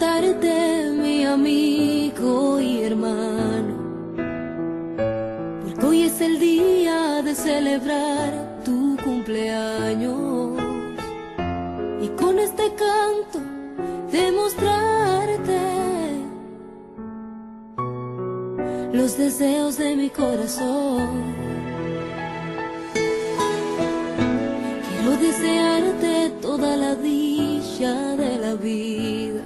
felicitarte, mi amigo y hermano, porque hoy es el día de celebrar tu cumpleaños y con este canto demostrarte los deseos de mi corazón. Quiero desearte toda la dicha de la vida,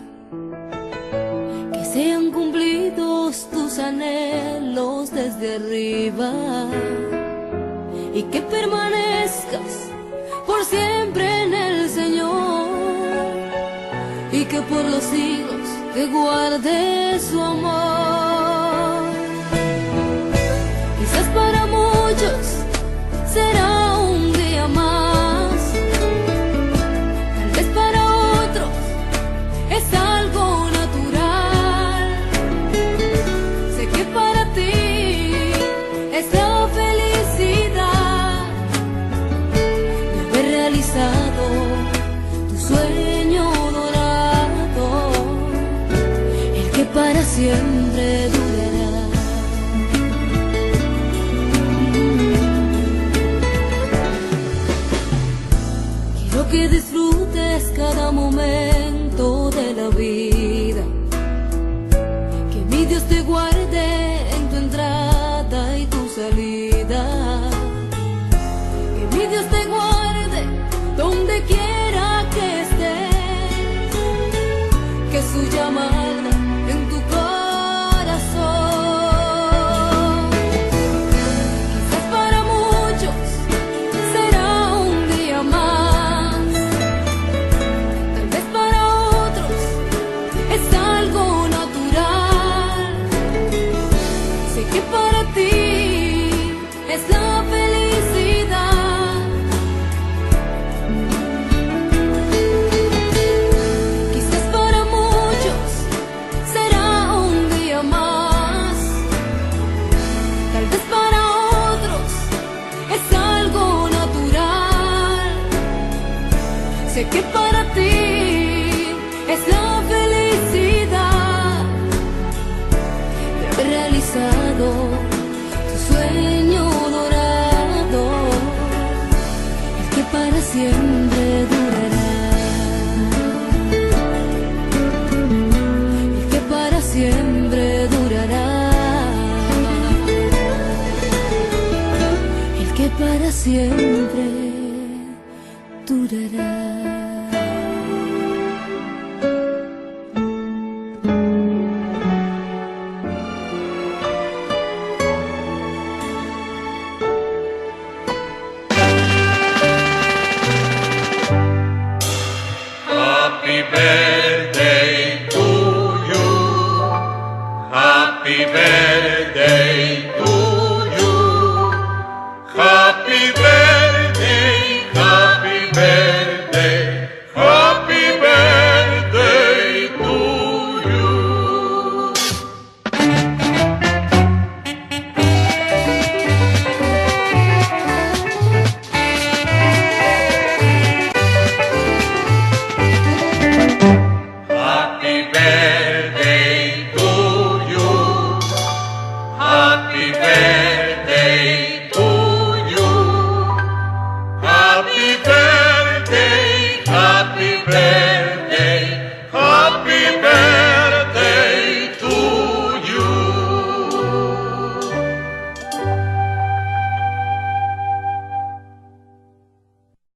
que sean cumplidos tus anhelos desde arriba y que permanezcas por siempre en el Señor, y que por los siglos te guarde su amor. Quizás para muchos será un día más, tal vez para otros es algo natural. Sé que para ti es la felicidad de haber realizado tu sueño dorado, el que para siempre durará. Quiero que disfrutes cada momento de la vida, que mi Dios te guarde en tu entrada y tu salida, que mi Dios te guarde donde quiera que estés, que su llamada en tu corazón. Quizás para muchos será un día más, tal vez para otros es algo natural. Sé que para ti es la felicidad. Quizás para muchos será un día más, tal vez para otros es algo natural. Sé que para ti es la felicidad de haber realizado tu sueño dorado, el que para siempre durará, el que para siempre durará, el que para siempre